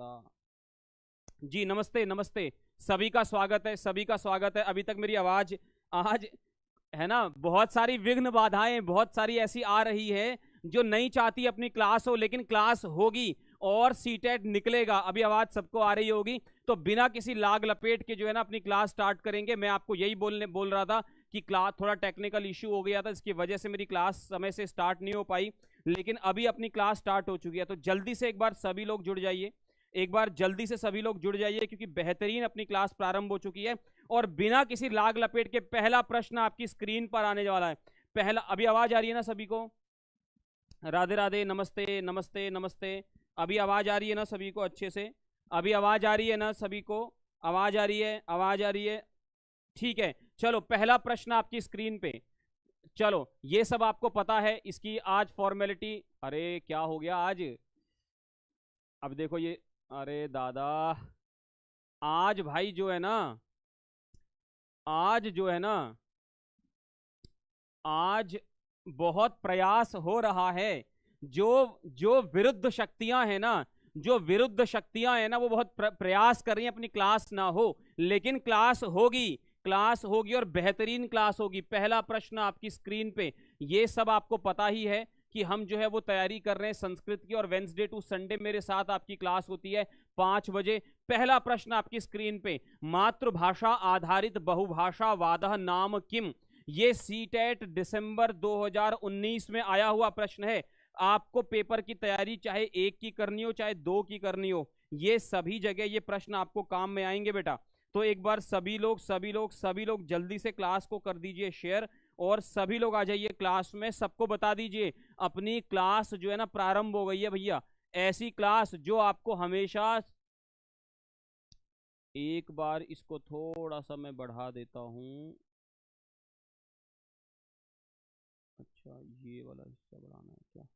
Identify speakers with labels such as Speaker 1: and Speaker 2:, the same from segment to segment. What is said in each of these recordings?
Speaker 1: जी नमस्ते नमस्ते। सभी का स्वागत है, सभी का स्वागत है। अभी तक मेरी आवाज आज है ना, बहुत सारी विघ्न बाधाएं बहुत सारी ऐसी आ रही है जो नहीं चाहती अपनी क्लास हो, लेकिन क्लास होगी और सीटेट निकलेगा। अभी आवाज सबको आ रही होगी, तो बिना किसी लाग लपेट के जो है ना अपनी क्लास स्टार्ट करेंगे। मैं आपको यही बोल रहा था कि क्लास थोड़ा टेक्निकल इश्यू हो गया था, इसकी वजह से मेरी क्लास समय से स्टार्ट नहीं हो पाई, लेकिन अभी अपनी क्लास स्टार्ट हो चुकी है। तो जल्दी से एक बार सभी लोग जुड़ जाइए, एक बार जल्दी से सभी लोग जुड़ जाइए, क्योंकि बेहतरीन अपनी क्लास प्रारंभ हो चुकी है। और बिना किसी लाग लपेट के पहला प्रश्न आपकी स्क्रीन पर आने वाला है। पहला, अभी आवाज आ रही है ना सभी को? राधे राधे, नमस्ते नमस्ते नमस्ते। अभी आवाज आ रही है ना सभी को अच्छे से? अभी आवाज आ रही है ना सभी को? आवाज आ रही है, आवाज आ रही है? ठीक है, चलो पहला प्रश्न आपकी स्क्रीन पे। चलो, ये सब आपको पता है, इसकी आज फॉर्मेलिटी। अरे क्या हो गया आज? अब देखो ये, अरे दादा, आज भाई जो है ना, आज जो है ना, आज बहुत प्रयास हो रहा है। जो जो विरुद्ध शक्तियां हैं ना, जो विरुद्ध शक्तियां हैं ना, वो बहुत प्रयास कर रही हैं अपनी क्लास ना हो, लेकिन क्लास होगी, क्लास होगी और बेहतरीन क्लास होगी। पहला प्रश्न आपकी स्क्रीन पे। ये सब आपको पता ही है कि हम जो है वो तैयारी कर रहे हैं संस्कृत की, और वेंसडे टू संडे मेरे साथ आपकी क्लास होती है 5 बजे। पहला प्रश्न आपकी स्क्रीन पे, मातृभाषा आधारित बहुभाषावाद नाम किम। ये सीटेट दिसंबर 2019 में आया हुआ प्रश्न है। आपको पेपर की तैयारी चाहे 1 की करनी हो चाहे 2 की करनी हो, ये सभी जगह ये प्रश्न आपको काम में आएंगे बेटा। तो एक बार सभी लोग जल्दी से क्लास को कर दीजिए शेयर, और सभी लोग आ जाइए क्लास में। सबको बता दीजिए अपनी क्लास जो है ना प्रारंभ हो गई है भैया। ऐसी क्लास जो आपको हमेशा, एक बार इसको थोड़ा सा मैं बढ़ा देता हूं। अच्छा, ये वाला हिस्सा बढ़ाना है क्या?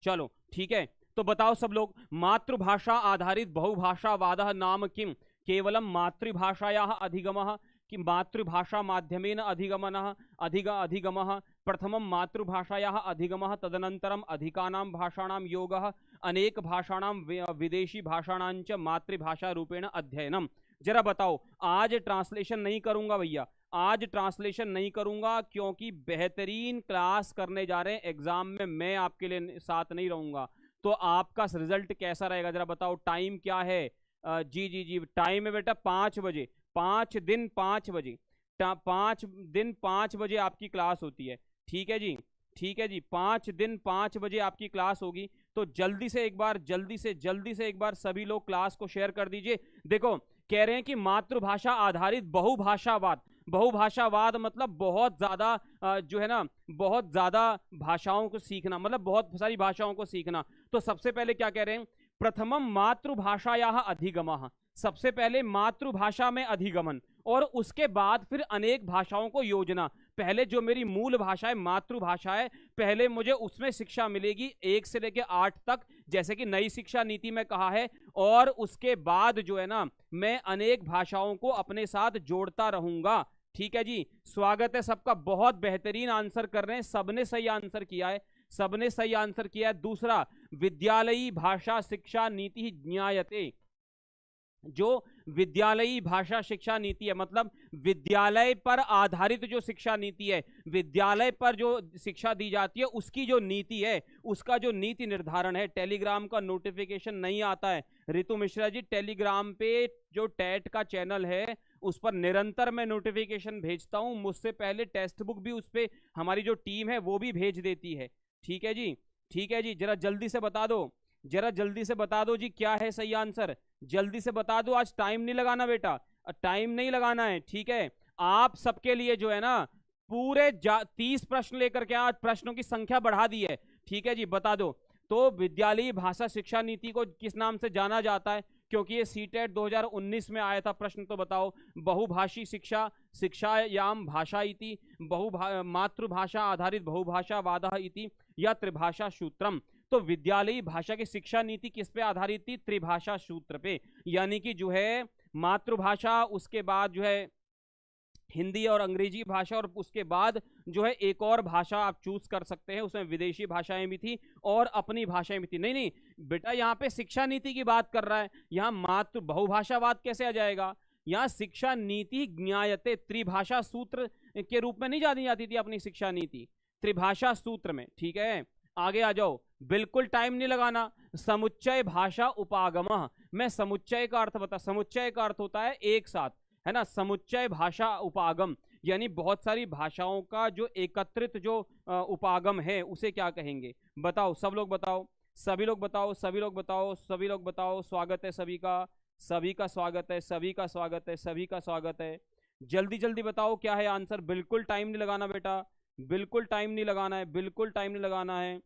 Speaker 1: चलो ठीक है, तो बताओ सब लोग, मातृभाषा आधारित बहुभाषावाद नाम किम। केवलम मातृभाषायाः अधिगमः कि मातृभाषा माध्यमेन अधिगमनः अधिगमः। प्रथमं मातृभाषायाः अधिगमः, तदनन्तरम् अधिकानां भाषाणां योगः, अनेक भाषाणां विदेशी भाषाणां च मातृभाषा रूपेण अध्ययनम। जरा बताओ, आज ट्रांसलेशन नहीं करूंगा भैया, आज ट्रांसलेशन नहीं करूंगा, क्योंकि बेहतरीन क्लास करने जा रहे हैं। एग्जाम में मैं आपके लिए साथ नहीं रहूंगा, तो आपका रिजल्ट कैसा रहेगा जरा बताओ। टाइम क्या है? जी जी जी, टाइम है बेटा 5 बजे। 5 दिन 5 बजे, 5 दिन 5 बजे आपकी क्लास होती है। ठीक है जी, ठीक है जी, 5 दिन 5 बजे आपकी क्लास होगी। तो जल्दी से एक बार, जल्दी से एक बार सभी लोग क्लास को शेयर कर दीजिए। देखो, कह रहे हैं कि मातृभाषा आधारित बहुभाषावाद। बहुभाषावाद मतलब बहुत ज्यादा जो है ना, बहुत ज्यादा भाषाओं को सीखना, मतलब बहुत सारी भाषाओं को सीखना। तो सबसे पहले क्या कह रहे हैं, प्रथमम मातृभाषायाः अधिगमः, सबसे पहले मातृभाषा में अधिगमन, और उसके बाद फिर अनेक भाषाओं को योजना। पहले जो मेरी मूल भाषा है, मातृभाषा है, पहले मुझे उसमें शिक्षा मिलेगी 1 से लेकर 8 तक, जैसे कि नई शिक्षा नीति में कहा है। और उसके बाद जो है ना, मैं अनेक भाषाओं को अपने साथ जोड़ता रहूंगा। ठीक है जी, स्वागत है सबका। बहुत बेहतरीन आंसर कर रहे हैं, सबने सही आंसर किया है, सबने सही आंसर किया है। दूसरा, विद्यालयी भाषा शिक्षा नीति ज्ञायते। जो विद्यालयी भाषा शिक्षा नीति है, मतलब विद्यालय पर आधारित जो शिक्षा नीति है, विद्यालय पर जो शिक्षा दी जाती है, उसकी जो नीति है, उसका जो नीति निर्धारण है। टेलीग्राम का नोटिफिकेशन नहीं आता है रितु मिश्रा जी। टेलीग्राम पे जो टैट का चैनल है, उस पर निरंतर मैं नोटिफिकेशन भेजता हूं। मुझसे पहले टेक्स्ट बुक भी उस पर हमारी जो टीम है वो भी भेज देती है। ठीक है जी, ठीक है जी, जरा जल्दी से बता दो, जरा जल्दी से बता दो जी, क्या है सही आंसर? जल्दी से बता दो। आज टाइम नहीं लगाना बेटा, टाइम नहीं लगाना है। ठीक है, आप सबके लिए जो है ना पूरे 30 प्रश्न लेकर के आज प्रश्नों की संख्या बढ़ा दी है। ठीक है जी, बता दो। तो विद्यालयी भाषा शिक्षा नीति को किस नाम से जाना जाता है? क्योंकि ये सीटेट 2019 में आया था प्रश्न, तो बताओ। बहुभाषी शिक्षा, शिक्षायाम भाषा इति, मातृभाषा आधारित बहुभाषावाद इति, या त्रिभाषा सूत्रम। तो विद्यालयी भाषा की शिक्षा नीति किस पे आधारित थी? त्रिभाषा सूत्र पे। यानी कि जो है मातृभाषा, उसके बाद जो है हिंदी और अंग्रेजी भाषा, और उसके बाद जो है एक और भाषा आप चूज कर सकते हैं, उसमें विदेशी भाषाएं भी थी और अपनी भाषाएं भी थी। नहीं नहीं बेटा, यहाँ पे शिक्षा नीति की बात कर रहा है, यहाँ मातृ बहुभाषावाद कैसे आ जाएगा? यहाँ शिक्षा नीति ज्ञायते त्रिभाषा सूत्र के रूप में नहीं जानी जाती थी अपनी शिक्षा नीति, त्रिभाषा सूत्र में। ठीक है, आगे आ जाओ, बिल्कुल टाइम नहीं लगाना। समुच्चय भाषा उपागम, मैं समुच्चय का अर्थ बता, समुच्चय का अर्थ होता है एक साथ, है ना। समुच्चय भाषा उपागम यानी बहुत सारी भाषाओं का जो एकत्रित जो उपागम है उसे क्या कहेंगे? बताओ, सब लोग बताओ, सभी लोग बताओ, सभी लोग बताओ, सभी लोग बताओ। स्वागत है सभी का, सभी का स्वागत है, सभी का स्वागत है, सभी का स्वागत है। जल्दी जल्दी बताओ क्या है आंसर। बिल्कुल टाइम नहीं लगाना बेटा, बिल्कुल टाइम नहीं लगाना है, बिल्कुल टाइम नहीं लगाना है।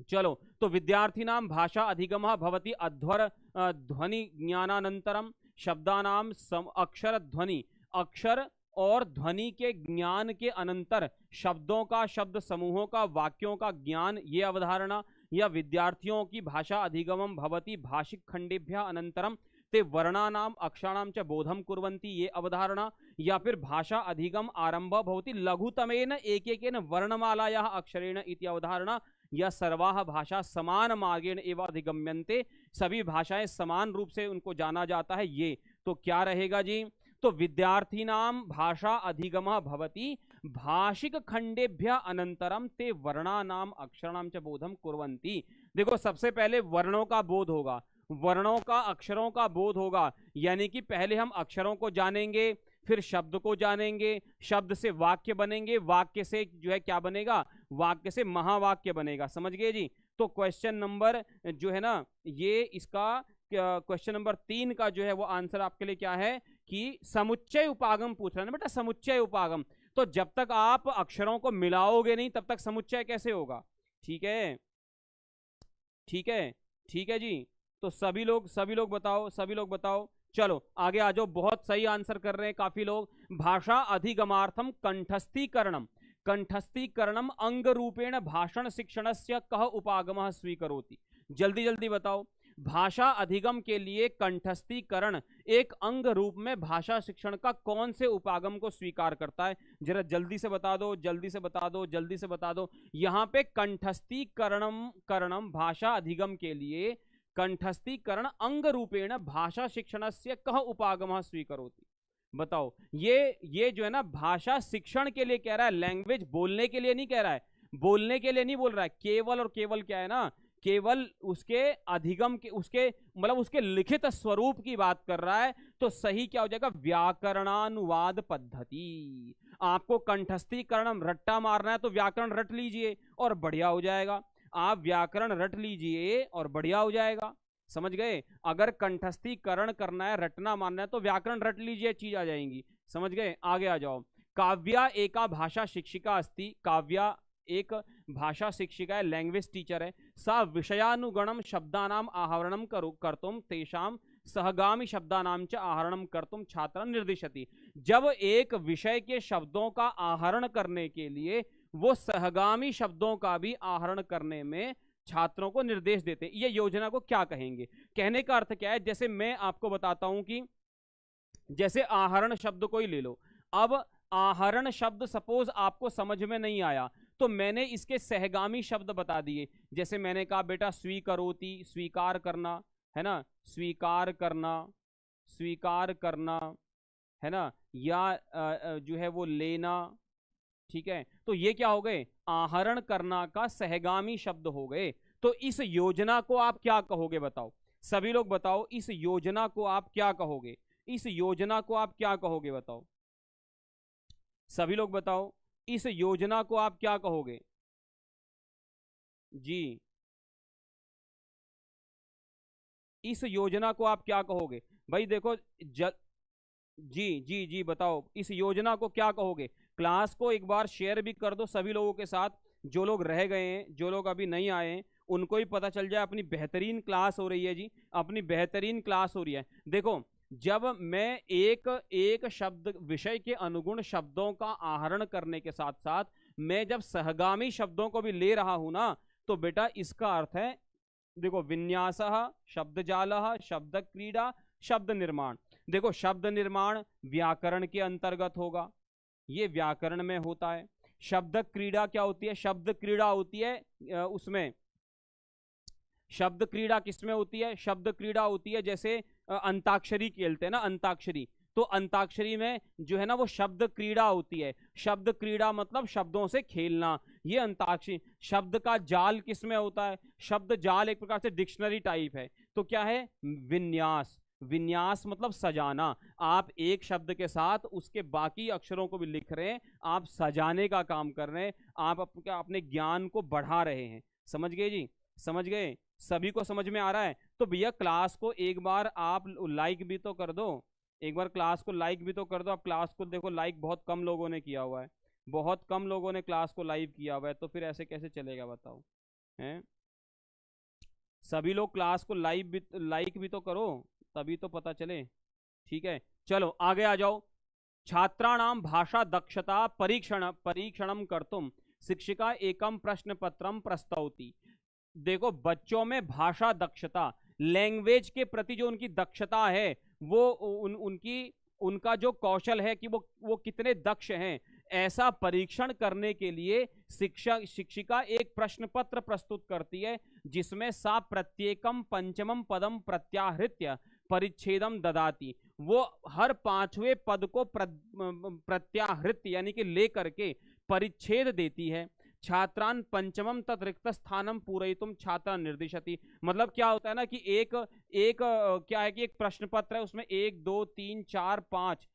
Speaker 1: चलो, तो विद्यार्थिनां भाषा अधिगमः भवति अध्वर ध्वनि ज्ञानानंतरम शब्दानाम अक्षर ध्वनि, अक्षर और ध्वनि के ज्ञान के अनंतर शब्दों का, शब्द समूहों का, वाक्यों का ज्ञान, ये अवधारणा। या विद्यार्थियों की भाषा अधिगमम भवति भाषिक खंडेभ्य अनंतरम ते वर्णानाम अक्षराणाम च बोधम कुर्वन्ति, ये अवधारणा। या फिर भाषा अधिगम आरंभ भवति लघुतमेन एकेकेन वर्णमालायाः अक्षरेण इति अवधारणा। या सर्वाः भाषा समान मार्गेण एवं अधिगम्यन्ते, सभी भाषाएं समान रूप से उनको जाना जाता है, ये। तो क्या रहेगा जी? तो विद्यार्थिनां भाषा अधिगमः भवति भाषिक खंडेभ्य अनंतरम ते वर्णानाम अक्षराणाम च बोधम कुर्वन्ति। देखो, सबसे पहले वर्णों का बोध होगा, वर्णों का, अक्षरों का बोध होगा, यानी कि पहले हम अक्षरों को जानेंगे, फिर शब्द को जानेंगे, शब्द से वाक्य बनेंगे, वाक्य से जो है क्या बनेगा? वाक्य से महावाक्य बनेगा। समझ गए जी? तो क्वेश्चन नंबर जो है ना, ये इसका क्वेश्चन नंबर 3 का जो है वो आंसर आपके लिए क्या है कि समुच्चय उपागम पूछ रहा है ना बेटा, समुच्चय उपागम। तो जब तक आप अक्षरों को मिलाओगे नहीं तब तक समुच्चय कैसे होगा? ठीक है, ठीक है, ठीक है जी। तो सभी लोग बताओ, सभी लोग बताओ। चलो आगे आ जाओ, बहुत सही आंसर कर रहे हैं काफी लोग। भाषा अधिगमार्थम कंठस्थीकरणम, कंठस्थीकरणम अंग रूपेण भाषण शिक्षणस्य कह उपागमः स्वीकरोति। जल्दी जल्दी बताओ, भाषा अधिगम के लिए कंठस्थीकरण एक अंग रूप में भाषा शिक्षण का कौन से उपागम को स्वीकार करता है? जरा जल्दी से बता दो, जल्दी से बता दो, जल्दी से बता दो। यहां पे कंठस्थीकरणम भाषा अधिगम के लिए कंठस्थीकरण अंग रूपेण भाषा शिक्षणस्य कह उपागमः स्वीकरोति। बताओ, ये जो है ना भाषा शिक्षण के लिए कह रहा है, लैंग्वेज बोलने के लिए नहीं कह रहा है, बोलने के लिए नहीं बोल रहा है। केवल और केवल क्या है ना, केवल उसके अधिगम के, उसके मतलब उसके लिखित स्वरूप की बात कर रहा है। तो सही क्या हो जाएगा? व्याकरणानुवाद पद्धति। आपको कंठस्थीकरण रट्टा मारना है तो व्याकरण रट लीजिए और बढ़िया हो जाएगा। आप व्याकरण रट लीजिए और बढ़िया हो जाएगा। समझ गए? अगर कंठस्थीकरण करना है, रटना मानना है, तो व्याकरण रट लीजिए, चीज आ जाएंगी। समझ गए? आगे आ जाओ। काव्या एका भाषा शिक्षिका अस्ति, काव्या एक भाषा शिक्षिका है, लैंग्वेज टीचर है। सा विषयानुगुणम शब्दानाम आहरणम कर्तुम तेषाम सहगामी शब्दानाम च आहरणम कर्तुम छात्र निर्दिशति। जब एक विषय के शब्दों का आहरण करने के लिए वो सहगामी शब्दों का भी आहरण करने में छात्रों को निर्देश देते हैं। ये योजना को क्या कहेंगे? कहने का अर्थ क्या है? जैसे मैं आपको बताता हूं कि जैसे आहरण शब्द को ही ले लो। अब आहरण शब्द सपोज आपको समझ में नहीं आया तो मैंने इसके सहगामी शब्द बता दिए। जैसे मैंने कहा बेटा स्वीकरोति, स्वीकार करना, है ना, स्वीकार करना, स्वीकार करना, है ना, या जो है वो लेना। ठीक है, तो ये क्या हो गए? आहरण करना का सहगामी शब्द हो गए। तो इस योजना को आप क्या कहोगे? बताओ, सभी लोग बताओ, इस योजना को आप क्या कहोगे? इस योजना को आप क्या कहोगे? बताओ, सभी लोग बताओ, इस योजना को आप क्या कहोगे? जी, इस योजना को आप क्या कहोगे? भाई देखो, जी जी जी बताओ, इस योजना को क्या कहोगे? क्लास को एक बार शेयर भी कर दो सभी लोगों के साथ, जो लोग रह गए हैं, जो लोग अभी नहीं आए हैं, उनको ही पता चल जाए अपनी बेहतरीन क्लास हो रही है जी, अपनी बेहतरीन क्लास हो रही है। देखो, जब मैं एक शब्द विषय के अनुगुण शब्दों का आहरण करने के साथ साथ मैं जब सहगामी शब्दों को भी ले रहा हूं ना, तो बेटा इसका अर्थ है, देखो, विन्यासः, शब्दजालः, शब्द क्रीड़ा, शब्द निर्माण। देखो शब्द निर्माण व्याकरण के अंतर्गत होगा, ये व्याकरण में होता है। शब्द क्रीड़ा क्या होती है? शब्द क्रीड़ा होती है उसमें, शब्द क्रीड़ा किसमें होती है? शब्द क्रीड़ा होती है जैसे अंताक्षरी खेलते हैं ना, अंताक्षरी, तो अंताक्षरी में जो है ना वो शब्द क्रीड़ा होती है। शब्द क्रीड़ा मतलब शब्दों से खेलना, ये अंताक्षरी। शब्द का जाल किसमें होता है? शब्द जाल एक प्रकार से डिक्शनरी टाइप है, तो क्या है? विन्यास। विन्यास मतलब सजाना। आप एक शब्द के साथ उसके बाकी अक्षरों को भी लिख रहे हैं, आप सजाने का काम कर रहे हैं, आप अपने ज्ञान को बढ़ा रहे हैं। समझ गए जी? समझ गए? सभी को समझ में आ रहा है? तो भैया क्लास को एक बार आप लाइक भी तो कर दो, एक बार क्लास को लाइक भी तो कर दो। आप क्लास को देखो, लाइक बहुत कम लोगों ने किया हुआ है, बहुत कम लोगों ने क्लास को लाइक किया हुआ है, तो फिर ऐसे कैसे चलेगा बताओ? हैं? सभी लोग क्लास को लाइक भी तो करो, तभी तो पता चले। ठीक है, चलो आगे आ जाओ। छात्राणाम भाषा दक्षता परीक्षणम कर्तुम शिक्षिका एकम प्रश्न पत्रम प्रस्तौति। देखो बच्चों में भाषा दक्षता, लैंग्वेज के प्रति जो उनकी दक्षता है, वो उनका जो कौशल है कि वो कितने दक्ष हैं, ऐसा परीक्षण करने के लिए शिक्षिका एक प्रश्न पत्र प्रस्तुत करती है, जिसमें सा प्रत्येकम पंचमम पदम प्रत्याहृत्य परिच्छेदम ददाती। वो हर पांचवें पद को प्रत्याहृत यानी कि लेकर के परिच्छेद देती है। छात्रान पंचमम तत्रिक्त स्थानम पूरयितुम छात्रा निर्दिशति। मतलब क्या होता है ना कि एक क्या है कि एक प्रश्न पत्र है, उसमें 1 2 3 4 5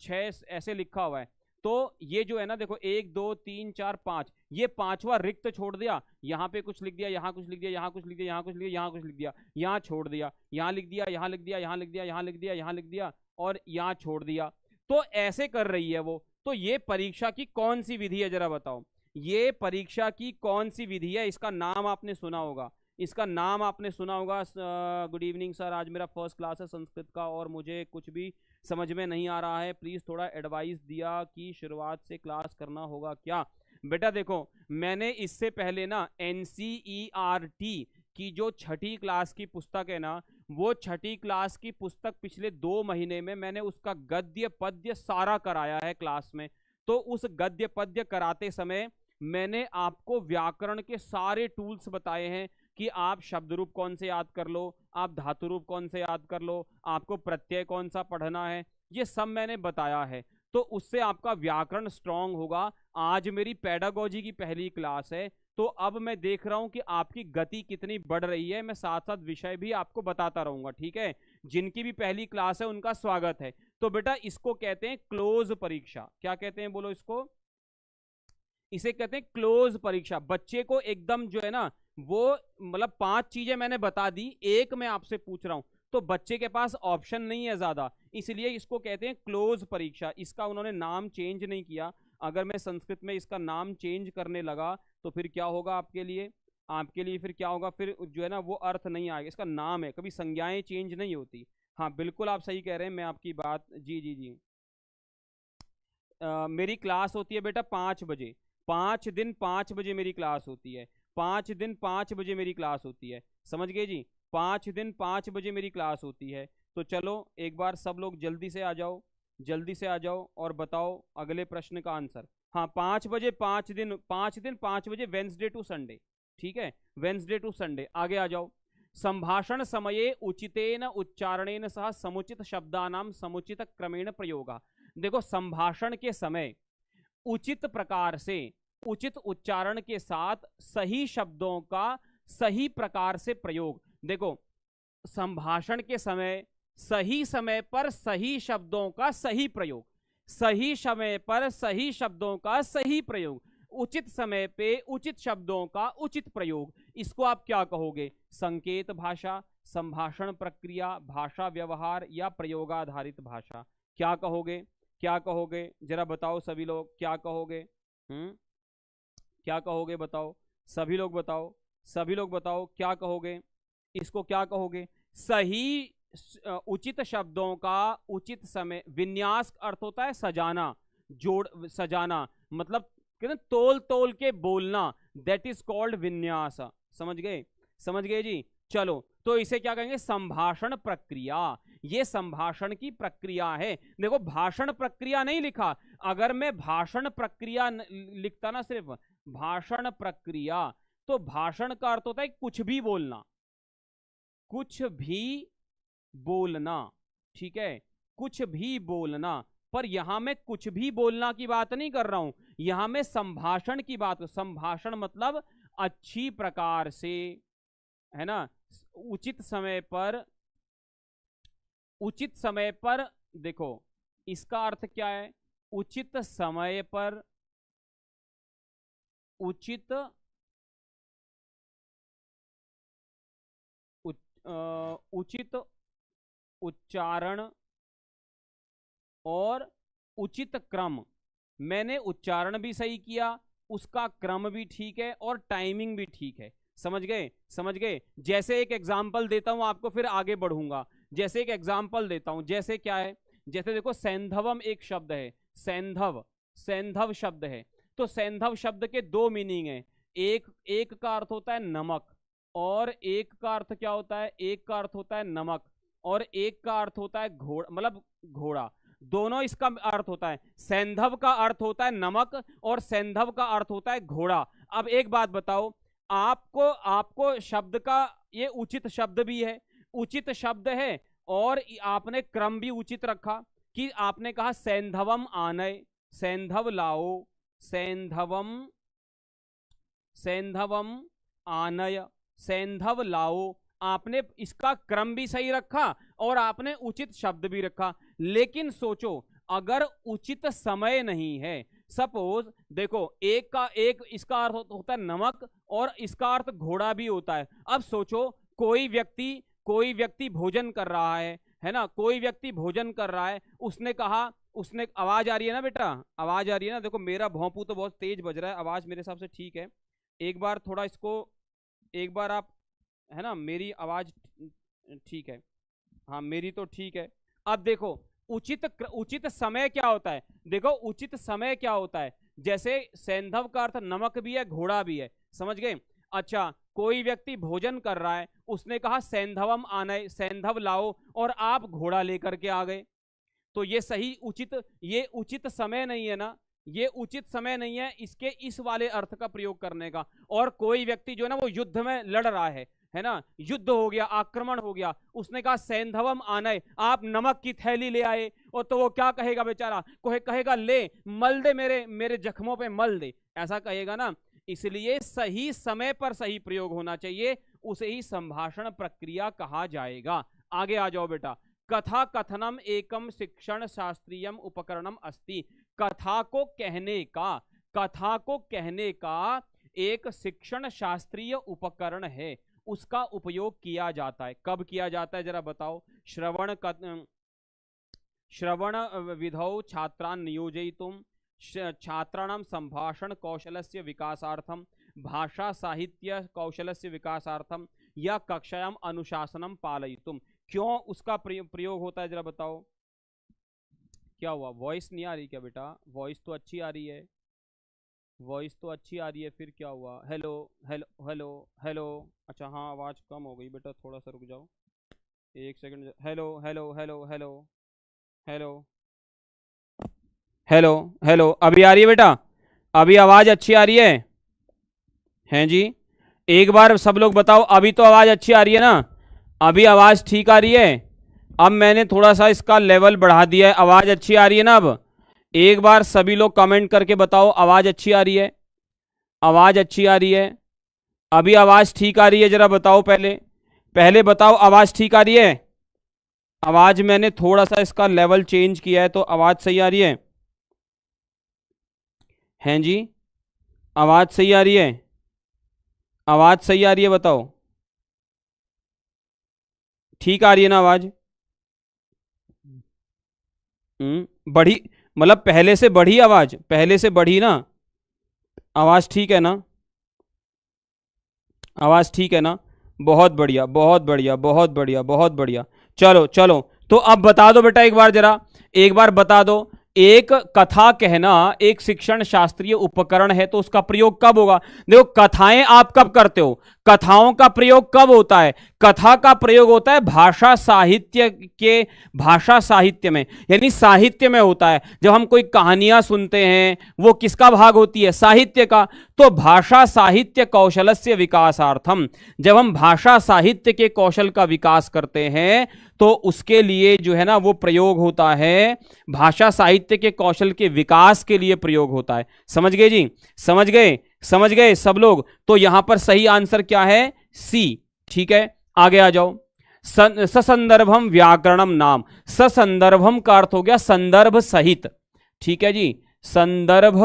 Speaker 1: 6 ऐसे लिखा हुआ है। तो ये जो है ना देखो 1 2 3 4 5, ये पांचवा रिक्त छोड़ दिया, यहाँ पे कुछ लिख दिया, यहाँ कुछ लिख दिया, यहाँ कुछ लिख दिया, यहाँ कुछ लिख दिया, यहाँ कुछ लिख दिया, यहाँ छोड़ दिया, यहाँ लिख दिया, यहाँ लिख दिया, यहाँ लिख दिया, यहाँ लिख दिया, यहाँ लिख दिया और यहाँ छोड़ दिया। तो ऐसे कर रही है वो। तो ये परीक्षा की कौन सी विधि है जरा बताओ? ये परीक्षा की कौन सी विधि है? इसका नाम आपने सुना होगा, इसका नाम आपने सुना होगा। गुड इवनिंग सर, आज मेरा फर्स्ट क्लास है संस्कृत का और मुझे कुछ भी समझ में नहीं आ रहा है, प्लीज थोड़ा एडवाइस दिया कि शुरुआत से क्लास करना होगा क्या? बेटा देखो, मैंने इससे पहले ना NCERT की जो 6ठी क्लास की पुस्तक है ना, वो 6ठी क्लास की पुस्तक पिछले 2 महीने में मैंने उसका गद्य पद्य सारा कराया है क्लास में। तो उस गद्य पद्य कराते समय मैंने आपको व्याकरण के सारे टूल्स बताए हैं कि आप शब्द रूप कौन से याद कर लो, आप धातु रूप कौन से याद कर लो, आपको प्रत्यय कौन सा पढ़ना है, ये सब मैंने बताया है। तो उससे आपका व्याकरण स्ट्रांग होगा। आज मेरी पेडागोजी की पहली क्लास है, तो अब मैं देख रहा हूं कि आपकी गति कितनी बढ़ रही है। मैं साथ साथ विषय भी आपको बताता रहूंगा, ठीक है? जिनकी भी पहली क्लास है उनका स्वागत है। तो बेटा इसको कहते हैं क्लोज परीक्षा। क्या कहते हैं बोलो इसको? इसे कहते हैं क्लोज परीक्षा। बच्चे को एकदम जो है ना वो मतलब 5 चीजें मैंने बता दी, एक मैं आपसे पूछ रहा हूं, तो बच्चे के पास ऑप्शन नहीं है ज्यादा, इसलिए इसको कहते हैं क्लोज परीक्षा। इसका उन्होंने नाम चेंज नहीं किया। अगर मैं संस्कृत में इसका नाम चेंज करने लगा तो फिर क्या होगा आपके लिए? आपके लिए फिर क्या होगा? फिर जो है ना वो अर्थ नहीं आएगा। इसका नाम है, कभी संज्ञाएं चेंज नहीं होती। हाँ बिल्कुल आप सही कह रहे हैं, मैं आपकी बात जी जी जी। मेरी क्लास होती है बेटा 5 बजे, 5 दिन 5 बजे मेरी क्लास होती है, 5 दिन 5 बजे मेरी क्लास होती है। समझ गए जी? 5 दिन 5 बजे मेरी क्लास होती है। तो चलो एक बार सब लोग जल्दी से आ जाओ, जल्दी से आ जाओ और बताओ अगले प्रश्न का आंसर। हाँ 5 बजे 5 दिन 5 बजे वेंसडे टू संडे, ठीक है? Wednesday to Sunday. आगे आ जाओ। संभाषण समये उचितेन उच्चारणेन सह समुचित शब्दानाम समुचित क्रमेण प्रयोगा। देखो संभाषण के समय उचित प्रकार से, उचित उच्चारण के साथ सही शब्दों का सही प्रकार से प्रयोग। देखो संभाषण के समय सही समय पर सही शब्दों का सही प्रयोग, सही समय पर सही शब्दों का सही प्रयोग, उचित समय पे उचित शब्दों का उचित प्रयोग। इसको आप क्या कहोगे? संकेत भाषा, संभाषण प्रक्रिया, भाषा व्यवहार या प्रयोगाधारित भाषा? क्या कहोगे? क्या कहोगे जरा बताओ सभी लोग, क्या कहोगे? क्या कहोगे बताओ? सभी लोग बताओ, सभी लोग बताओ क्या कहोगे? इसको क्या कहोगे? सही उचित शब्दों का उचित समय, विन्यास अर्थ होता है सजाना, जोड़ सजाना, मतलब कहते तोल तोल के बोलना, दैट इज कॉल्ड विन्यास। समझ गए? समझ गए जी? चलो तो इसे क्या कहेंगे? संभाषण प्रक्रिया। ये संभाषण की प्रक्रिया है। देखो भाषण प्रक्रिया नहीं लिखा, अगर मैं भाषण प्रक्रिया लिखता ना, सिर्फ भाषण प्रक्रिया, तो भाषण का अर्थ होता है कुछ भी बोलना, कुछ भी बोलना, ठीक है, कुछ भी बोलना। पर यहां मैं कुछ भी बोलना की बात नहीं कर रहा हूं, यहां मैं संभाषण की बात, संभाषण मतलब अच्छी प्रकार से, है ना, उचित समय पर, उचित समय पर। देखो इसका अर्थ क्या है, उचित समय पर, उचित उचित उच्चारण और उचित क्रम। मैंने उच्चारण भी सही किया, उसका क्रम भी ठीक है और टाइमिंग भी ठीक है। समझ गए, समझ गए। जैसे एक एग्जाम्पल देता हूं आपको, फिर आगे बढ़ूंगा। जैसे एक एग्जाम्पल देता हूं, जैसे क्या है, जैसे देखो सैंधवम एक शब्द है, सैंधव, सैंधव शब्द है। तो सैंधव शब्द के दो मीनिंग है, एक का अर्थ होता है नमक, और एक का अर्थ क्या होता है, एक का अर्थ होता है नमक और एक का अर्थ होता है घोड़ा, मतलब घोड़ा। दोनों इसका अर्थ होता है, सैंधव का अर्थ होता है नमक और सैंधव का अर्थ होता है घोड़ा। अब एक बात बताओ, आपको शब्द का ये उचित शब्द भी है, उचित शब्द है, और आपने क्रम भी उचित रखा कि आपने कहा सैंधवम आनय, सैंधव लाओ, सैंधवम, सैंधवम आनय, सैंधव लाओ। आपने इसका क्रम भी सही रखा और आपने उचित शब्द भी रखा। लेकिन सोचो अगर उचित समय नहीं है, सपोज देखो एक इसका अर्थ होता है नमक और इसका अर्थ घोड़ा भी होता है। अब सोचो कोई व्यक्ति भोजन कर रहा है ना, कोई व्यक्ति भोजन कर रहा है, उसने कहा, उसने, आवाज आ रही है ना बेटा, आवाज आ रही है ना, देखो मेरा भौंपू तो बहुत तेज बज रहा है, आवाज मेरे हिसाब से ठीक है। एक बार थोड़ा इसको, एक बार आप, है ना, मेरी आवाज ठीक है, हाँ मेरी तो ठीक है। अब देखो उचित समय क्या होता है, देखो उचित समय क्या होता है, जैसे सैंधव का अर्थ नमक भी है घोड़ा भी है, समझ गए। अच्छा, कोई व्यक्ति भोजन कर रहा है, उसने कहा सैंधवम आनय, सैंधव लाओ, और आप घोड़ा लेकर के आ गए, तो ये सही उचित, ये उचित समय नहीं है ना, ये उचित समय नहीं है इसके इस वाले अर्थ का प्रयोग करने का। और कोई व्यक्ति जो है ना वो युद्ध में लड़ रहा है ना, युद्ध हो गया, आक्रमण हो गया, उसने कहा सैंधवम आनय, आप नमक की थैली ले आए, और तो वो क्या कहेगा बेचारा, कहेगा ले मल दे, मेरे जख्मों पे मल दे, ऐसा कहेगा ना। इसलिए सही समय पर सही प्रयोग होना चाहिए, उसे ही संभाषण प्रक्रिया कहा जाएगा। आगे आ जाओ बेटा। कथा कथनम एकम शिक्षण शास्त्रीयम उपकरणम अस्ति। कथा को कहने का एक शिक्षण शास्त्रीय उपकरण है, उसका उपयोग किया जाता है। कब किया जाता है जरा बताओ। श्रवण विधौ छात्रान् नियोजयितुं, छात्राणां संभाषण कौशलस्य विकासार्थम, भाषा साहित्य कौशलस्य विकासार्थम, या कक्षायाम अनुशासनम पालयितुम। क्यों उसका प्रयोग होता है जरा बताओ। क्या हुआ, वॉइस नहीं आ रही क्या बेटा? वॉइस तो अच्छी आ रही है, वॉइस तो अच्छी आ रही है, फिर क्या हुआ? Hello hello hello hello. अच्छा हाँ, आवाज़ कम हो गई बेटा, थोड़ा सा रुक जाओ एक second. Hello hello hello hello hello hello hello, अभी आ रही है बेटा? अभी आवाज़ अच्छी आ रही है? हैं जी, एक बार सब लोग बताओ, अभी तो आवाज़ अच्छी आ रही है ना? अभी आवाज़ ठीक आ रही है? अब मैंने थोड़ा सा इसका लेवल बढ़ा दिया है, आवाज़ अच्छी आ रही है ना? अब एक बार सभी लोग कमेंट करके बताओ, आवाज़ अच्छी आ रही है? आवाज़ अच्छी आ रही है? अभी आवाज़ ठीक आ रही है? जरा बताओ, पहले बताओ आवाज़ ठीक आ रही है? आवाज़ मैंने थोड़ा सा इसका लेवल चेंज किया है, तो आवाज़ सही आ रही है? हैं जी, आवाज़ सही आ रही है? आवाज़ सही आ रही है बताओ, ठीक आ रही है ना आवाज़? बढ़ी, मतलब पहले से बढ़ी आवाज़, पहले से बढ़ी ना आवाज़? ठीक है ना? आवाज़ ठीक है ना? बहुत बढ़िया बहुत बढ़िया बहुत बढ़िया बहुत बढ़िया। चलो चलो, तो अब बता दो बेटा एक बार, जरा एक बार बता दो, एक कथा कहना एक शिक्षण शास्त्रीय उपकरण है, तो उसका प्रयोग कब होगा? देखो कथाएं आप कब करते हो? कथाओं का प्रयोग कब होता है? कथा का प्रयोग होता है भाषा साहित्य में, यानी साहित्य में होता है। जब हम कोई कहानियां सुनते हैं वो किसका भाग होती है? साहित्य का। तो भाषा साहित्य कौशलस्य विकासार्थम, जब हम भाषा साहित्य के कौशल का विकास करते हैं तो उसके लिए जो है ना वो प्रयोग होता है, भाषा साहित्य के कौशल के विकास के लिए प्रयोग होता है। समझ गए जी? समझ गए? समझ गए सब लोग? तो यहां पर सही आंसर क्या है? सी। ठीक है, आगे आ जाओ। ससंदर्भम व्याकरणम नाम। ससंदर्भम का अर्थ हो गया संदर्भ सहित। ठीक है जी, संदर्भ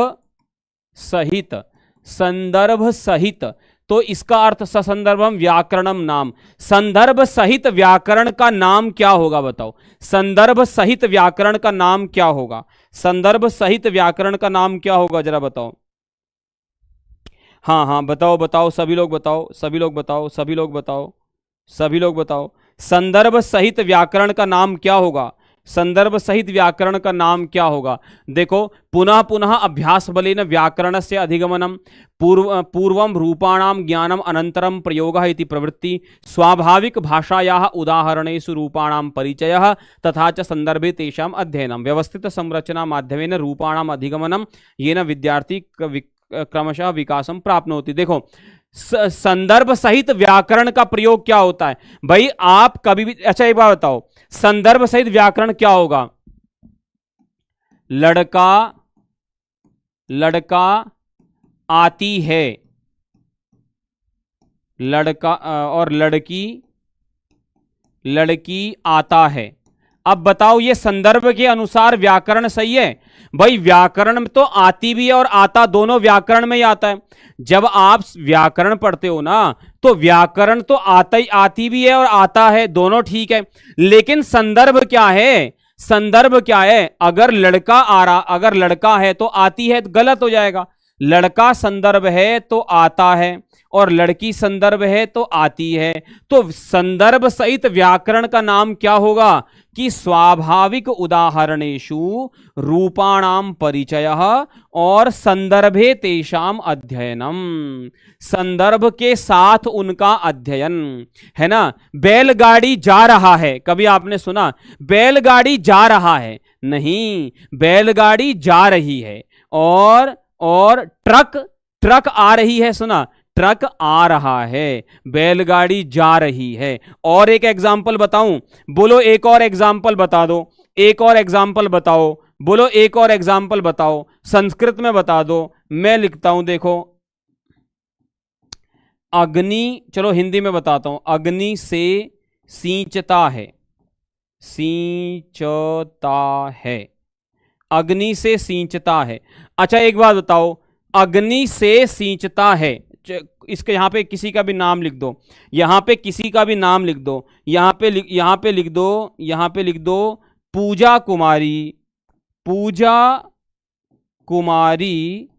Speaker 1: सहित, संदर्भ सहित। तो इसका अर्थ ससंदर्भम व्याकरणम नाम, संदर्भ सहित व्याकरण का नाम क्या होगा? बताओ, संदर्भ सहित व्याकरण का नाम क्या होगा? संदर्भ सहित व्याकरण का नाम क्या होगा, जरा बताओ। हाँ हाँ, बताओ बताओ, सभी लोग बताओ, सभी लोग बताओ, सभी लोग बताओ, सभी लोग बताओ। संदर्भ सहित व्याकरण का नाम क्या होगा? संदर्भ सहित व्याकरण का नाम क्या होगा? देखो, पुनः पुनः अभ्यास बलेन व्याकरणस्य अधिगमनम, पूर्वम रूपाणाम ज्ञानम अनंतरम प्रयोगः इति प्रवृत्ति, स्वाभाविक भाषायाः उदाहरणेषु रूपाणाम परिचयः तथा च संदर्भे तेषां अध्ययनम, व्यवस्थित संरचना माध्यमेन रूपाणाम अधिगमनम येन विद्यार्थी क्रमशः विकासम प्राप्नोति। देखो, संदर्भ सहित व्याकरण का प्रयोग क्या होता है भाई? आप कभी भी, अच्छा एक बार बताओ, संदर्भ सहित व्याकरण क्या होगा? लड़का लड़का आती है, लड़का और लड़की लड़की आता है। अब बताओ, ये संदर्भ के अनुसार व्याकरण सही है? भाई व्याकरण में तो आती भी है और आता, दोनों व्याकरण में ही आता है। जब आप व्याकरण पढ़ते हो ना तो व्याकरण तो आती भी है और आता है, दोनों ठीक है। लेकिन संदर्भ क्या है? संदर्भ क्या है? अगर लड़का आ रहा, अगर लड़का है तो आती है, तो गलत हो जाएगा। लड़का संदर्भ है तो आता है और लड़की संदर्भ है तो आती है। तो संदर्भ सहित व्याकरण का नाम क्या होगा? कि स्वाभाविक उदाहरणेषु रूपाणाम परिचयः और संदर्भे तेषाम अध्ययनम, संदर्भ के साथ उनका अध्ययन, है ना। बैलगाड़ी जा रहा है, कभी आपने सुना बैलगाड़ी जा रहा है? नहीं, बैलगाड़ी जा रही है। और ट्रक आ रही है, सुना, ट्रक आ रहा है, बैलगाड़ी जा रही है। और एक एग्जाम्पल बताऊं? बोलो, एक और एग्जाम्पल बता दो, एक और एग्जाम्पल बताओ, बोलो एक और एग्जाम्पल बताओ, संस्कृत में बता दो, मैं लिखता हूं। देखो, अग्नि, चलो हिंदी में बताता हूं, अग्नि से सींचता है, सींचता है, अग्नि से सींचता है। अच्छा एक बात बताओ, अग्नि से सींचता है, इसके यहां पे किसी का भी नाम लिख दो, यहां पे किसी का भी नाम लिख दो, यहां पे लिख दो, यहां पे लिख दो पूजा कुमारी, पूजा कुमारी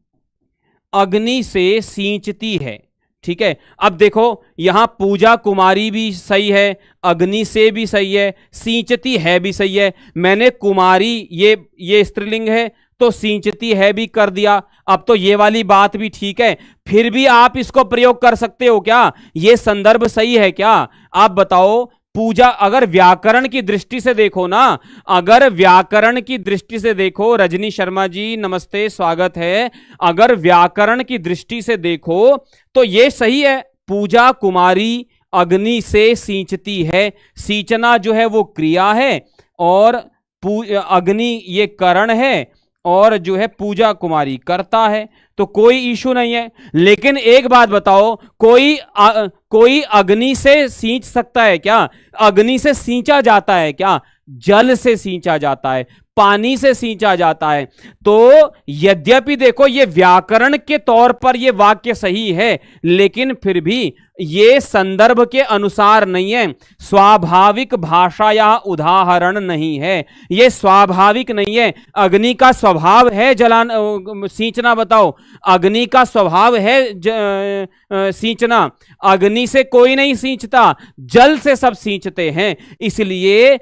Speaker 1: अग्नि से सींचती है। ठीक है, अब देखो यहां पूजा कुमारी भी सही है, अग्नि से भी सही है, सींचती है भी सही है। मैंने कुमारी, ये स्त्रीलिंग है तो सींचती है भी कर दिया। अब तो ये वाली बात भी ठीक है, फिर भी आप इसको प्रयोग कर सकते हो क्या? ये संदर्भ सही है क्या? आप बताओ। पूजा, अगर व्याकरण की दृष्टि से देखो ना, अगर व्याकरण की दृष्टि से देखो, रजनी शर्मा जी नमस्ते, स्वागत है। अगर व्याकरण की दृष्टि से देखो तो ये सही है, पूजा कुमारी अग्नि से सींचती है। सींचना जो है वो क्रिया है और अग्नि ये करण है और जो है पूजा कुमारी करता है, तो कोई इशू नहीं है। लेकिन एक बात बताओ, कोई अग्नि से सींच सकता है क्या? अग्नि से सींचा जाता है क्या? जल से सींचा जाता है, पानी से सींचा जाता है। तो यद्यपि देखो ये व्याकरण के तौर पर ये वाक्य सही है, लेकिन फिर भी ये संदर्भ के अनुसार नहीं है, स्वाभाविक भाषा या उदाहरण नहीं है, ये स्वाभाविक नहीं है। अग्नि का स्वभाव है सींचना, बताओ, अग्नि का स्वभाव है सींचना। अग्नि से कोई नहीं सींचता, जल से सब सींचते हैं। इसलिए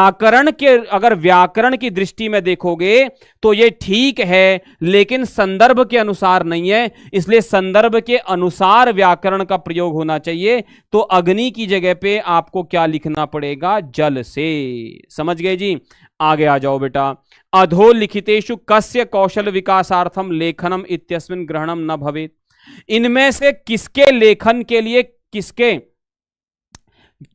Speaker 1: अगर व्याकरण की दृष्टि में देखोगे तो ये ठीक है, लेकिन संदर्भ के अनुसार नहीं है, इसलिए संदर्भ के अनुसार व्याकरण का प्रयोग होना चाहिए। तो अग्नि की जगह पे आपको क्या लिखना पड़ेगा? जल से। समझ गए जी? आगे आ जाओ बेटा। अधोलिखितेषु कस्य कौशल विकासार्थम लेखनम इत्यस्मिन् ग्रहणम न भवेत्। इनमें से किसके लेखन के लिए,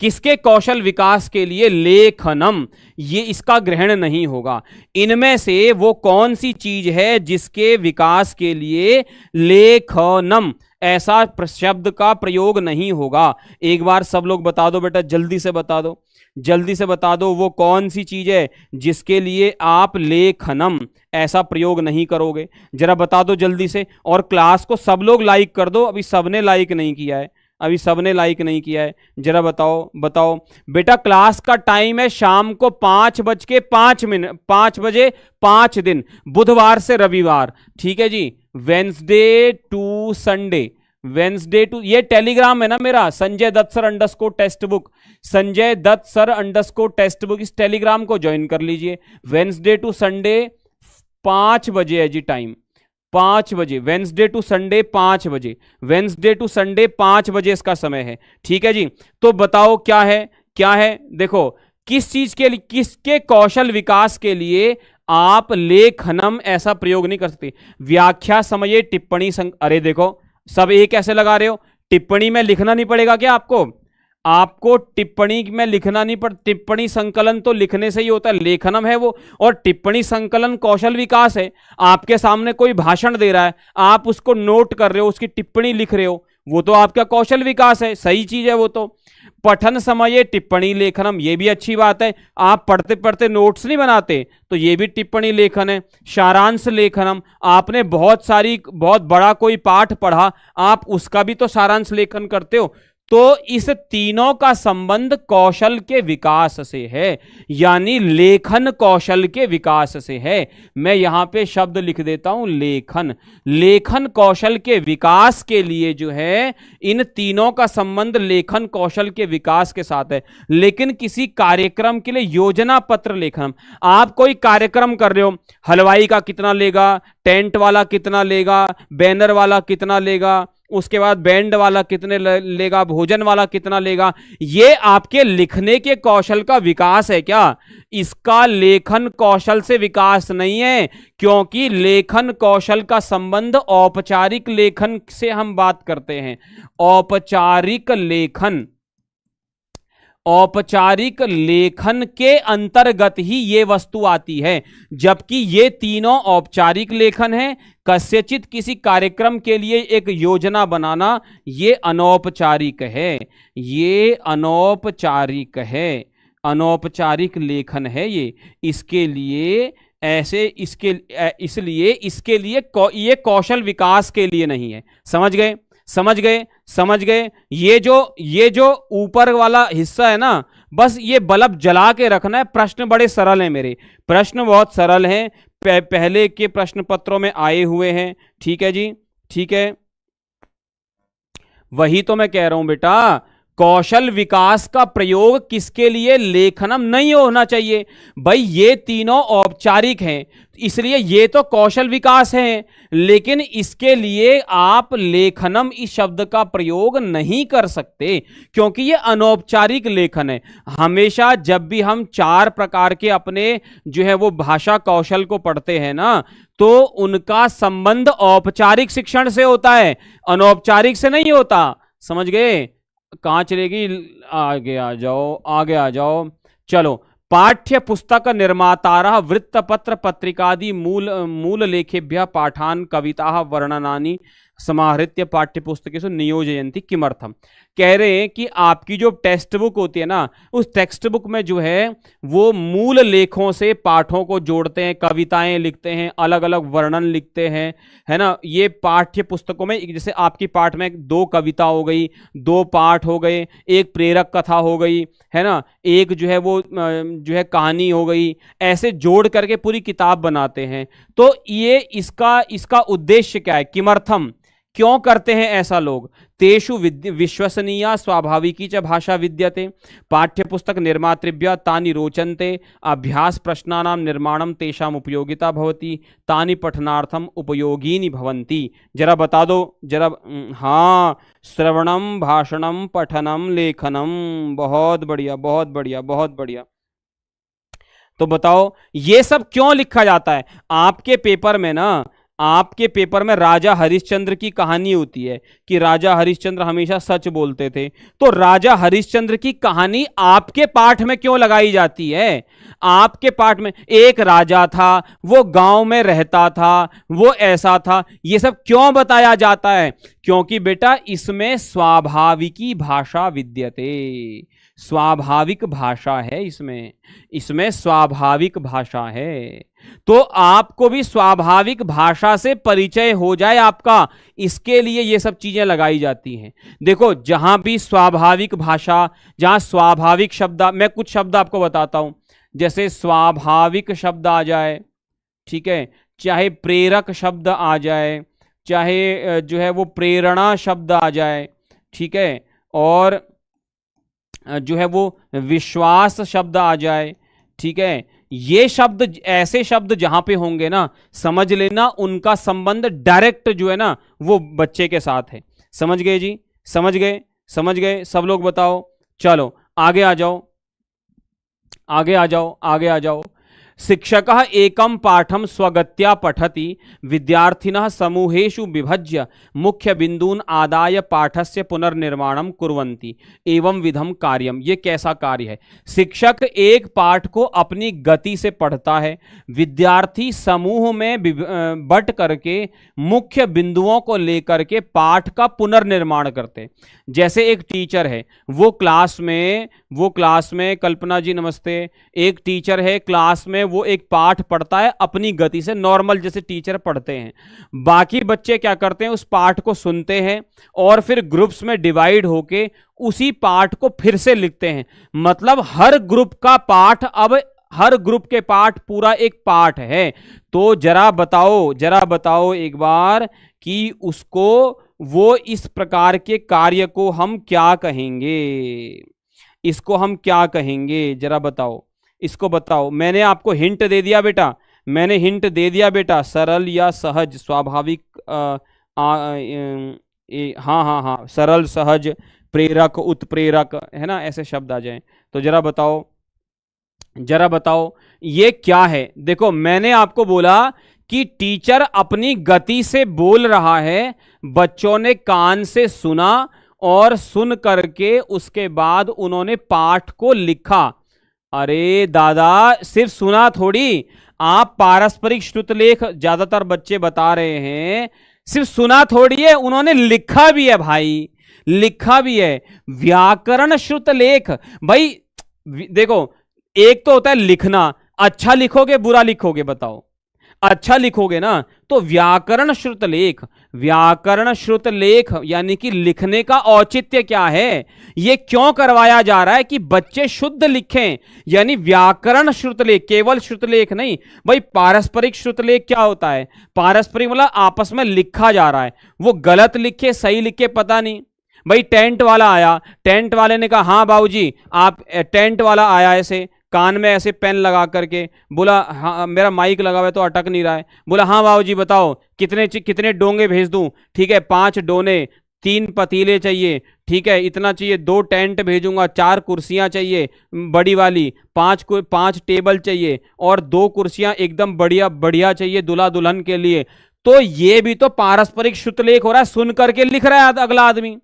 Speaker 1: किसके कौशल विकास के लिए लेखनम, ये इसका ग्रहण नहीं होगा। इनमें से वो कौन सी चीज है जिसके विकास के लिए लेखनम ऐसा शब्द का प्रयोग नहीं होगा? एक बार सब लोग बता दो बेटा, जल्दी से बता दो, जल्दी से बता दो, वो कौन सी चीज है जिसके लिए आप लेखनम ऐसा प्रयोग नहीं करोगे? जरा बता दो जल्दी से। और क्लास को सब लोग लाइक कर दो, अभी सबने लाइक नहीं किया है, अभी सबने लाइक नहीं किया है। जरा बताओ बताओ बेटा। क्लास का टाइम है शाम को 5:05, 5 बजे 5 दिन, बुधवार से रविवार। ठीक है जी? Wednesday to Sunday, Wednesday to, ये टेलीग्राम है ना मेरा, Sanjay Dutt sir underscore textbook, Sanjay Dutt sir underscore textbook, इस टेलीग्राम को ज्वाइन कर लीजिए। वेंसडे टू संडे 5 बजे है जी टाइम, 5 बजे, वेंसडे टू संडे 5 बजे, वेंसडे टू संडे 5 बजे इसका समय है। ठीक है जी? तो बताओ क्या है, क्या है? देखो, किस चीज के लिए, किसके कौशल विकास के लिए आप लेखनम ऐसा प्रयोग नहीं कर सकते? व्याख्या समये टिप्पणी अरे देखो, सब एक ऐसे लगा रहे हो। टिप्पणी में लिखना नहीं पड़ेगा क्या आपको? आपको टिप्पणी में लिखना नहीं पड़, टिप्पणी संकलन तो लिखने से ही होता है, लेखनम है वो। और टिप्पणी संकलन कौशल विकास है। आपके सामने कोई भाषण दे रहा है, आप उसको नोट कर रहे हो, उसकी टिप्पणी लिख रहे हो, वो तो आपका कौशल विकास है, सही चीज है वो तो। पठन समय टिप्पणी लेखनम, ये भी अच्छी बात है। आप पढ़ते पढ़ते नोट्स नहीं बनाते, तो ये भी टिप्पणी लेखन है। सारांश लेखनम, आपने बहुत बड़ा कोई पाठ पढ़ा, आप उसका भी तो सारांश लेखन करते हो। तो इस तीनों का संबंध कौशल के विकास से है, यानी लेखन कौशल के विकास से है। मैं यहां पे शब्द लिख देता हूं, लेखन। लेखन कौशल के विकास के लिए जो है, इन तीनों का संबंध लेखन कौशल के विकास के साथ है। लेकिन किसी कार्यक्रम के लिए योजना पत्र लेखन, आप कोई कार्यक्रम कर रहे हो, हलवाई का कितना लेगा, टेंट वाला कितना लेगा, बैनर वाला कितना लेगा, उसके बाद बैंड वाला कितने लेगा, भोजन वाला कितना लेगा, ये आपके लिखने के कौशल का विकास है क्या? इसका लेखन कौशल से विकास नहीं है, क्योंकि लेखन कौशल का संबंध औपचारिक लेखन से हम बात करते हैं। औपचारिक लेखन, औपचारिक लेखन के अंतर्गत ही ये वस्तु आती है, जबकि ये तीनों औपचारिक लेखन है। कस्यचित किसी कार्यक्रम के लिए एक योजना बनाना, ये अनौपचारिक है, ये अनौपचारिक है, अनौपचारिक लेखन है ये। इसके लिए ऐसे, इसलिए इसके लिए ये कौशल विकास के लिए नहीं है। समझ गए? समझ गए? समझ गए? ये जो ऊपर वाला हिस्सा है ना, बस ये बल्ब जला के रखना है। प्रश्न बड़े सरल हैं मेरे, प्रश्न बहुत सरल हैं, पहले के प्रश्न पत्रों में आए हुए हैं। ठीक है जी? ठीक है, वही तो मैं कह रहा हूं बेटा। कौशल विकास का प्रयोग किसके लिए? लेखनम नहीं होना चाहिए भाई। ये तीनों औपचारिक हैं, इसलिए ये तो कौशल विकास है, लेकिन इसके लिए आप लेखनम इस शब्द का प्रयोग नहीं कर सकते, क्योंकि ये अनौपचारिक लेखन है। हमेशा जब भी हम 4 प्रकार के अपने जो है वो भाषा कौशल को पढ़ते हैं ना, तो उनका संबंध औपचारिक शिक्षण से होता है, अनौपचारिक से नहीं होता। समझ गए? कहां चलेगी? आगे आ जाओ, आगे आ जाओ। चलो, पाठ्य पुस्तक निर्मातारः वृत्तपत्र पत्रिकादि मूल लेखेभ्यः पाठान कविता वर्णनानि समाहृत्य पाठ्य पुस्तकेषु नियोजयन्ति किमर्थम। कह रहे हैं कि आपकी जो टेक्स्ट बुक होती है ना, उस टेक्स्ट बुक में जो है वो मूल लेखों से पाठों को जोड़ते हैं, कविताएं लिखते हैं, अलग अलग वर्णन लिखते हैं, है ना। ये पाठ्य पुस्तकों में, जैसे आपकी पाठ में 2 कविता हो गई, 2 पाठ हो गए, एक प्रेरक कथा हो गई, है ना, एक जो है वो जो है कहानी हो गई, ऐसे जोड़ करके पूरी किताब बनाते हैं। तो ये इसका उद्देश्य क्या है? किमर्थम, क्यों करते हैं ऐसा लोग? तेषु विश्वसनीया स्वाभाविकी च भाषा विद्यते, पाठ्यपुस्तक निर्मातृभ्यः तानि रोचन्ते, अभ्यास प्रश्नानां निर्माणं तेषाम् उपयोगिता भवति, तानि पठनार्थम उपयोगीनि भवन्ति। जरा बता दो जरा। हाँ, श्रवणम, भाषणम, पठनम, लेखनम। बहुत बढ़िया, बहुत बढ़िया, बहुत बढ़िया। तो बताओ ये सब क्यों लिखा जाता है? आपके पेपर में ना, आपके पेपर में राजा हरिश्चंद्र की कहानी होती है कि राजा हरिश्चंद्र हमेशा सच बोलते थे। तो राजा हरिश्चंद्र की कहानी आपके पाठ में क्यों लगाई जाती है? आपके पाठ में एक राजा था, वो गांव में रहता था, वो ऐसा था, ये सब क्यों बताया जाता है? क्योंकि बेटा इसमें स्वाभाविकी भाषा विद्यते, स्वाभाविक भाषा है इसमें स्वाभाविक भाषा है। तो आपको भी स्वाभाविक भाषा से परिचय हो जाए आपका, इसके लिए ये सब चीजें लगाई जाती हैं। देखो जहां भी स्वाभाविक भाषा, जहां स्वाभाविक शब्द, मैं कुछ शब्द आपको बताता हूं, जैसे स्वाभाविक शब्द आ जाए, ठीक है, चाहे प्रेरक शब्द आ जाए, चाहे जो है वो प्रेरणा शब्द आ जाए, ठीक है, और जो है वो विश्वास शब्द आ जाए, ठीक है, ये शब्द, ऐसे शब्द जहां पे होंगे ना, समझ लेना उनका संबंध डायरेक्ट जो है ना वो बच्चे के साथ है। समझ गए जी? समझ गए? समझ गए सब लोग? बताओ। चलो आगे आ जाओ, आगे आ जाओ, आगे आ जाओ। शिक्षकः एकं पाठं स्वगत्या पठति, विद्यार्थिनः समूहेषु विभज्य मुख्य बिंदून् आदाय पाठस्य पुनर्निर्माणं कुर्वन्ति, एवं विधम कार्यम। ये कैसा कार्य है? शिक्षक एक पाठ को अपनी गति से पढ़ता है, विद्यार्थी समूह में बट करके मुख्य बिंदुओं को लेकर के पाठ का पुनर्निर्माण करते। जैसे एक टीचर है, वो क्लास में कल्पना जी नमस्ते, एक टीचर है क्लास में, वो एक पाठ पढ़ता है अपनी गति से, नॉर्मल जैसे टीचर पढ़ते हैं, बाकी बच्चे क्या करते हैं, उस पाठ को सुनते हैं और फिर ग्रुप्स में डिवाइड होके उसी पाठ को फिर से लिखते हैं। मतलब हर ग्रुप का पाठ, अब हर ग्रुप के पाठ पूरा एक पाठ है। तो जरा बताओ एक बार कि उसको, वो इस प्रकार के कार्य को हम क्या कहेंगे? इसको हम क्या कहेंगे? जरा बताओ, इसको बताओ। मैंने आपको हिंट दे दिया बेटा, मैंने हिंट दे दिया बेटा, सरल या सहज, स्वाभाविक, हाँ, सरल, सहज, प्रेरक, उत्प्रेरक, है ना, ऐसे शब्द आ जाएं। तो जरा बताओ ये क्या है? देखो मैंने आपको बोला कि टीचर अपनी गति से बोल रहा है, बच्चों ने कान से सुना और सुन करके उसके बाद उन्होंने पाठ को लिखा। अरे दादा, सिर्फ सुना थोड़ी, आप पारस्परिक श्रुतलेख ज्यादातर बच्चे बता रहे हैं, सिर्फ सुना थोड़ी है, उन्होंने लिखा भी है भाई, लिखा भी है। व्याकरण श्रुतलेख, भाई देखो, एक तो होता है लिखना, अच्छा लिखोगे बुरा लिखोगे? बताओ, अच्छा लिखोगे ना। तो व्याकरण श्रुतलेख यानी कि लिखने का औचित्य क्या है? ये क्यों करवाया जा रहा है कि बच्चे शुद्ध लिखें, यानी व्याकरण श्रुतलेख, केवल श्रुतलेख नहीं भाई। पारस्परिक श्रुतलेख क्या होता है? पारस्परिक मतलब आपस में लिखा जा रहा है, वो गलत लिखे सही लिखे पता नहीं। भाई टेंट वाला आया, टेंट वाले ने कहा हाँ बाबूजी आप, टेंट वाला आया ऐसे कान में ऐसे पेन लगा करके, बोला हाँ, मेरा माइक लगा हुआ है तो अटक नहीं रहा है, बोला हाँ बाबूजी बताओ कितने डोंगे भेज दूं? ठीक है 5 डोने, 3 पतीले चाहिए, ठीक है इतना चाहिए, 2 टेंट भेजूंगा, 4 कुर्सियां चाहिए बड़ी वाली, 5 टेबल चाहिए और 2 कुर्सियां एकदम बढ़िया चाहिए दूल्हा दुल्हन के लिए। तो ये भी तो पारस्परिक श्रुतलेख हो रहा है, सुन करके लिख रहा है अगला आदमी,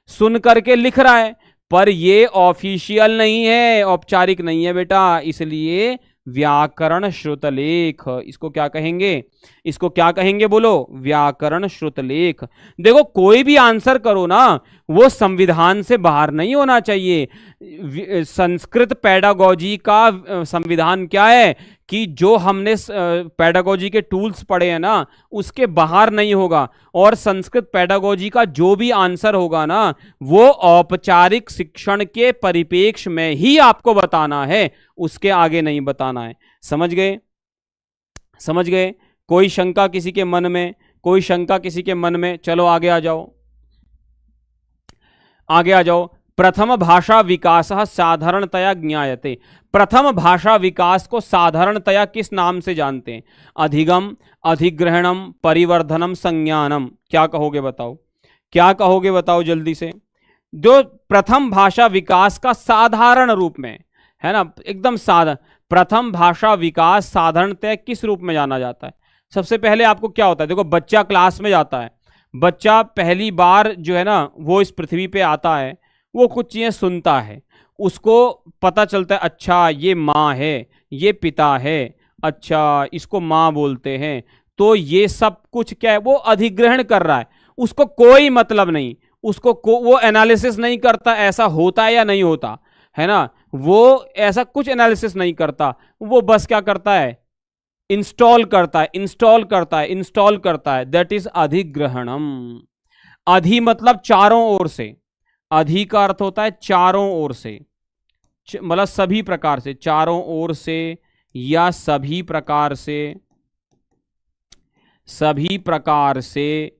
Speaker 1: सुन करके लिख रहा है, पर ये ऑफिशियल नहीं है, औपचारिक नहीं है बेटा, इसलिए व्याकरण श्रुतलेख। इसको क्या कहेंगे? इसको क्या कहेंगे बोलो? व्याकरण श्रुतलेख। देखो कोई भी आंसर करो ना, वो संविधान से बाहर नहीं होना चाहिए। संस्कृत पेडागोजी का संविधान क्या है कि जो हमने पेडागोजी के टूल्स पढ़े हैं ना, उसके बाहर नहीं होगा। और संस्कृत पेडागोजी का जो भी आंसर होगा ना, वो औपचारिक शिक्षण के परिप्रेक्ष्य में ही आपको बताना है, उसके आगे नहीं बताना है। समझ गए? समझ गए? कोई शंका किसी के मन में कोई शंका किसी के मन में? चलो आगे आ जाओ, आगे आ जाओ। प्रथम भाषा विकास साधारणतया ज्ञायते। प्रथम भाषा विकास को साधारणतया किस नाम से जानते हैं? अधिगम, अधिग्रहणम, परिवर्धनम, संज्ञानम। क्या कहोगे बताओ, क्या कहोगे बताओ जल्दी से। जो प्रथम भाषा विकास का साधारण रूप में है ना, एकदम साधारण, प्रथम भाषा विकास साधारणतया किस रूप में जाना जाता है? सबसे पहले आपको क्या होता है, देखो बच्चा क्लास में जाता है, बच्चा पहली बार जो है ना वो इस पृथ्वी पे आता है, वो कुछ चीजें सुनता है, उसको पता चलता है अच्छा ये माँ है, ये पिता है, अच्छा इसको माँ बोलते हैं, तो ये सब कुछ क्या है, वो अधिग्रहण कर रहा है, उसको कोई मतलब नहीं, उसको वो एनालिसिस नहीं करता ऐसा होता है या नहीं होता है ना, वो ऐसा कुछ एनालिसिस नहीं करता, वो बस क्या करता है, इंस्टॉल करता है, इंस्टॉल करता है, इंस्टॉल करता है, दैट इज अधिग्रहणम। अधि मतलब चारों ओर से, अधि का अर्थ होता है चारों ओर से, मतलब सभी प्रकार से, चारों ओर से या सभी प्रकार से, सभी प्रकार से।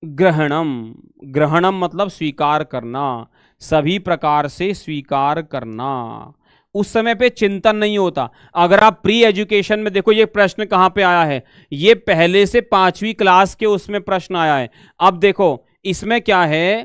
Speaker 1: ग्रहणम, ग्रहणम मतलब स्वीकार करना, सभी प्रकार से स्वीकार करना। उस समय पे चिंतन नहीं होता। अगर आप प्री एजुकेशन में देखो, ये प्रश्न कहां पे आया है, ये पहले से 5वीं क्लास के उसमें प्रश्न आया है। अब देखो इसमें क्या है,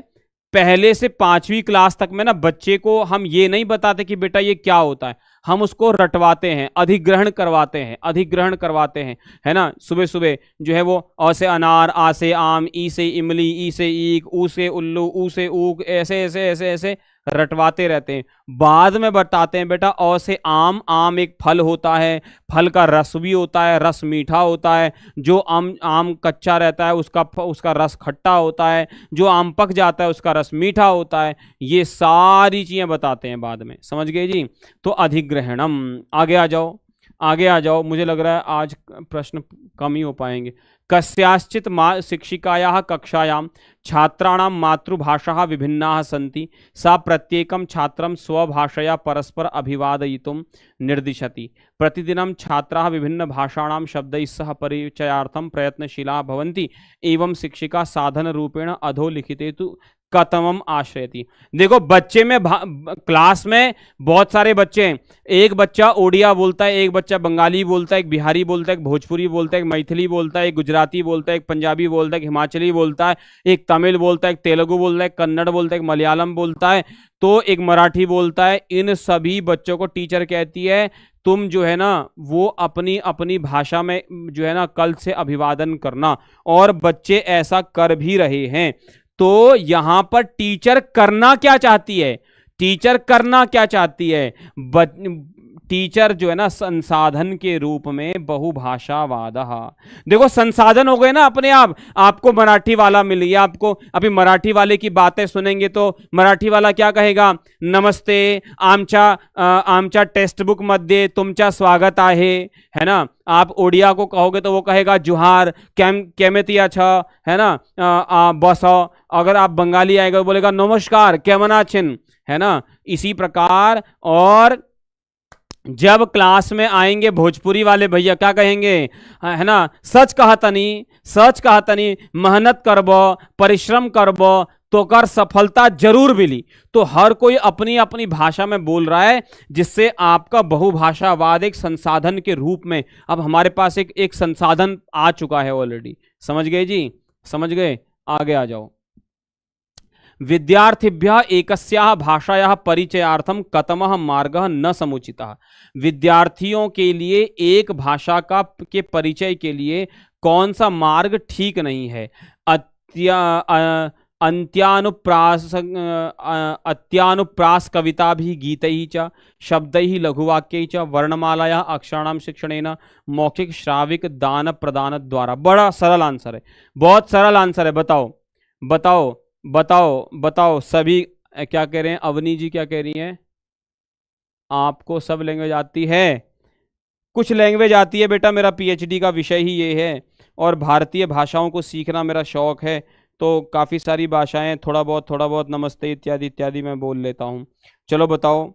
Speaker 1: पहले से 5वीं क्लास तक में ना बच्चे को हम ये नहीं बताते कि बेटा ये क्या होता है, हम उसको रटवाते हैं, अधिग्रहण करवाते हैं, अधिग्रहण करवाते हैं, है ना। सुबह सुबह जो है वो अ से अनार, आ से आम, ई से इमली, ई से ईक, ऊ से उल्लू, ऊ से ऊक, ऐसे ऐसे ऐसे ऐसे रटवाते रहते हैं। बाद में बताते हैं बेटा अ से आम, आम एक फल होता है, फल का रस भी होता है, रस मीठा होता है, जो आम कच्चा रहता है उसका रस खट्टा होता है, जो आम पक जाता है उसका रस मीठा होता है। ये सारी चीजें बताते हैं बाद में, समझ गए जी। तो अधिग्रहणम। आगे आ जाओ, आगे आ जाओ, मुझे लग रहा है आज प्रश्न कम ही हो पाएंगे। कस्याश्चित शिक्षिकायाः कक्षायां छात्राणां मातृभाषाः विभिन्नाः सन्ति, सा प्रत्येकं छात्रं स्वभाषया परस्पर अभिवादयितुं निर्दिशति। प्रतिदिनं छात्राः विभिन्नभाषाणां शब्दैः सह परिचयार्थं प्रयत्नशीलाः भवन्ति, एवं शिक्षिका साधनरूपेण अधोलिखिते तु कतमम आश्रयति। देखो बच्चे में क्लास में बहुत सारे बच्चे हैं, एक बच्चा ओडिया बोलता है, एक बच्चा बंगाली बोलता है, एक बिहारी बोलता है, एक भोजपुरी बोलता है, एक मैथिली बोलता है, एक गुजराती बोलता है, एक पंजाबी बोलता है, एक हिमाचली बोलता है, एक तमिल बोलता है, एक तेलुगु बोलता है, एक कन्नड़ बोलता है, एक मलयालम बोलता है, तो एक मराठी बोलता है। इन सभी बच्चों को टीचर कहती है तुम जो है ना वो अपनी अपनी भाषा में जो है ना कल से अभिवादन करना, और बच्चे ऐसा कर भी रहे हैं। तो यहां पर टीचर करना क्या चाहती है, टीचर करना क्या चाहती है, टीचर जो है ना संसाधन के रूप में बहुभाषावाद। देखो संसाधन हो गए ना अपने आप, आपको मराठी वाला मिल गया, आपको अभी मराठी वाले की बातें सुनेंगे तो मराठी वाला क्या कहेगा, नमस्ते, आमच्या टेक्स्ट बुक मध्ये तुमचा स्वागत है ना। आप ओडिया को कहोगे तो वो कहेगा जुहार, केमेती अच्छा, है ना, बस। अगर आप बंगाली आएगा बोलेगा नमस्कार, केमन आछेन, है ना। इसी प्रकार, और जब क्लास में आएंगे भोजपुरी वाले भैया क्या कहेंगे, है ना, सच कहतनी, सच कहतनी, मेहनत करबो, परिश्रम करबो तो कर सफलता जरूर मिली। तो हर कोई अपनी अपनी भाषा में बोल रहा है, जिससे आपका बहुभाषावाद एक संसाधन के रूप में अब हमारे पास एक संसाधन आ चुका है ऑलरेडी। समझ गए जी, समझ गए। आगे आ जाओ। विद्यार्थिभ्यः एकस्याः भाषायाः परिचयार्थं कतमः मार्गः न समुचितः। विद्यार्थियों के लिए एक भाषा के परिचय के लिए कौन सा मार्ग ठीक नहीं है। अन्त्यानुप्रास कविता भी गीतैः च शब्दैः लघुवाक्यैः च वर्णमालायाः अक्षराणां शिक्षणेन मौखिक श्राविक दान प्रदान द्वारा। बड़ा सरल आंसर है, बहुत सरल आंसर है। बताओ बताओ बताओ बताओ सभी क्या कह रहे हैं। अवनी जी क्या कह रही हैं, आपको सब लैंग्वेज आती है? कुछ लैंग्वेज आती है बेटा, मेरा पीएचडी का विषय ही ये है, और भारतीय भाषाओं को सीखना मेरा शौक है, तो काफ़ी सारी भाषाएं थोड़ा बहुत नमस्ते इत्यादि इत्यादि मैं बोल लेता हूँ। चलो बताओ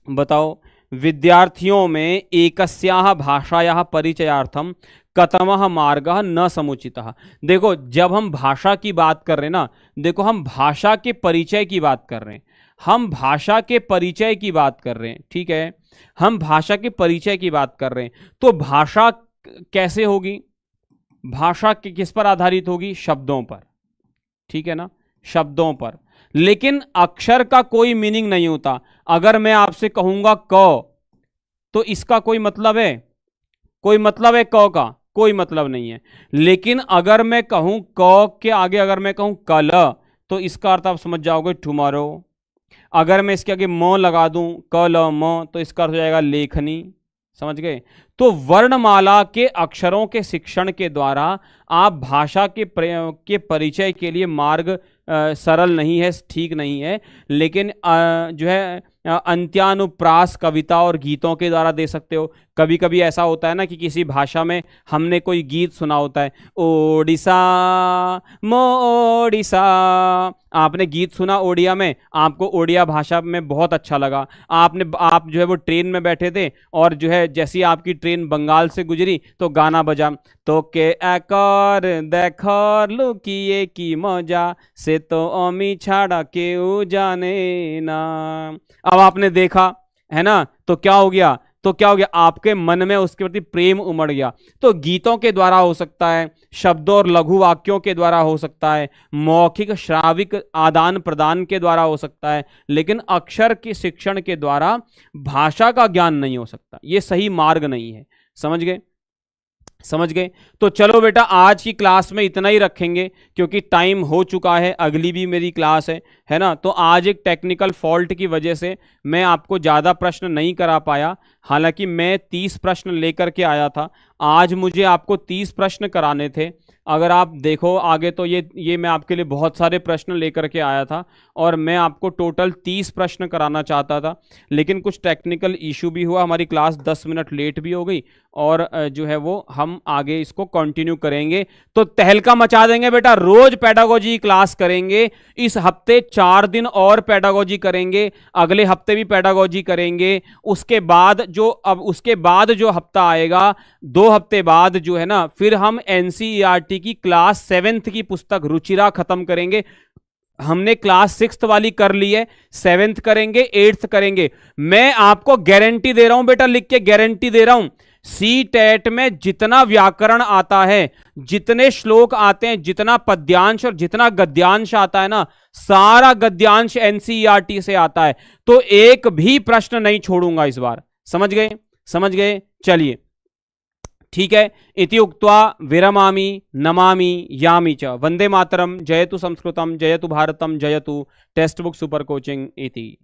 Speaker 1: बताओ, विद्यार्थियों में एकस्याः भाषायाः परिचयार्थम कतमः मार्गः न समुचितः। देखो जब हम भाषा की बात कर रहे हैं ना, देखो हम भाषा के परिचय की बात कर रहे हैं, हम भाषा के परिचय की बात कर रहे हैं, ठीक है, हम भाषा के परिचय की बात कर रहे हैं। तो भाषा कैसे होगी, भाषा किस पर आधारित होगी, शब्दों पर, ठीक है ना, शब्दों पर। लेकिन अक्षर का कोई मीनिंग नहीं होता। अगर मैं आपसे कहूंगा क, तो इसका कोई मतलब है, कोई मतलब है क का, कोई मतलब नहीं है। लेकिन अगर मैं कहूं क के आगे अगर मैं कहूं कल, तो इसका अर्थ आप समझ जाओगे टुमारो। अगर मैं इसके आगे म लगा दूं कल म, तो इसका अर्थ हो जाएगा लेखनी। समझ गए। तो वर्णमाला के अक्षरों के शिक्षण के द्वारा आप भाषा के परिचय के लिए मार्ग सरल नहीं है, ठीक नहीं है, लेकिन जो है अंत्यानुप्रास कविता और गीतों के द्वारा दे सकते हो। कभी कभी ऐसा होता है ना कि किसी भाषा में हमने कोई गीत सुना होता है, ओडिशा मो ओडिशा, आपने गीत सुना ओडिया में, आपको ओडिया भाषा में बहुत अच्छा लगा, आप जो है वो ट्रेन में बैठे थे और जो है जैसी आपकी ट्रेन बंगाल से गुजरी तो गाना बजा, तो के एकर देखर लुकिए की मजा से तो अमी छाड़ा के जाने ना। अब आपने देखा है ना, तो क्या हो गया, तो क्या हो गया, आपके मन में उसके प्रति प्रेम उमड़ गया। तो गीतों के द्वारा हो सकता है, शब्दों और लघु वाक्यों के द्वारा हो सकता है, मौखिक श्राविक आदान प्रदान के द्वारा हो सकता है, लेकिन अक्षर के शिक्षण के द्वारा भाषा का ज्ञान नहीं हो सकता। ये सही मार्ग नहीं है। समझ गए, समझ गए। तो चलो बेटा आज की क्लास में इतना ही रखेंगे क्योंकि टाइम हो चुका है, अगली भी मेरी क्लास है ना। तो आज एक टेक्निकल फॉल्ट की वजह से मैं आपको ज़्यादा प्रश्न नहीं करा पाया, हालांकि मैं 30 प्रश्न लेकर के आया था। आज मुझे आपको 30 प्रश्न कराने थे। अगर आप देखो आगे तो ये मैं आपके लिए बहुत सारे प्रश्न लेकर के आया था और मैं आपको टोटल 30 प्रश्न कराना चाहता था, लेकिन कुछ टेक्निकल इशू भी हुआ, हमारी क्लास 10 मिनट लेट भी हो गई और जो है वो हम आगे इसको कंटिन्यू करेंगे। तो तहलका मचा देंगे बेटा, रोज पेडागोजी क्लास करेंगे। इस हफ्ते 4 दिन और पेडागोजी करेंगे, अगले हफ्ते भी पेडागोजी करेंगे। उसके बाद जो हफ्ता आएगा, 2 हफ्ते बाद जो है ना, फिर हम एनसीईआरटी की क्लास 7th की पुस्तक रुचिरा खत्म करेंगे। हमने क्लास 6th वाली कर ली है, 7th करेंगे, 8th करेंगे। मैं आपको गारंटी दे रहा हूं बेटा, लिख के गारंटी दे रहा हूं, CTET में जितना व्याकरण आता है, जितने श्लोक आते हैं, जितना पद्यांश और जितना गद्यांश आता है ना, सारा गद्यांश एनसीईआरटी से आता है। तो एक भी प्रश्न नहीं छोड़ूंगा इस बार। समझ गए, समझ गए। चलिए ठीक है। इति उक्त्वा विरमामि नमामि यामि च। वंदे मातरम। जयतु संस्कृतम, जयतु भारतम, जयतु टेक्स्ट बुक सुपर कोचिंग इति।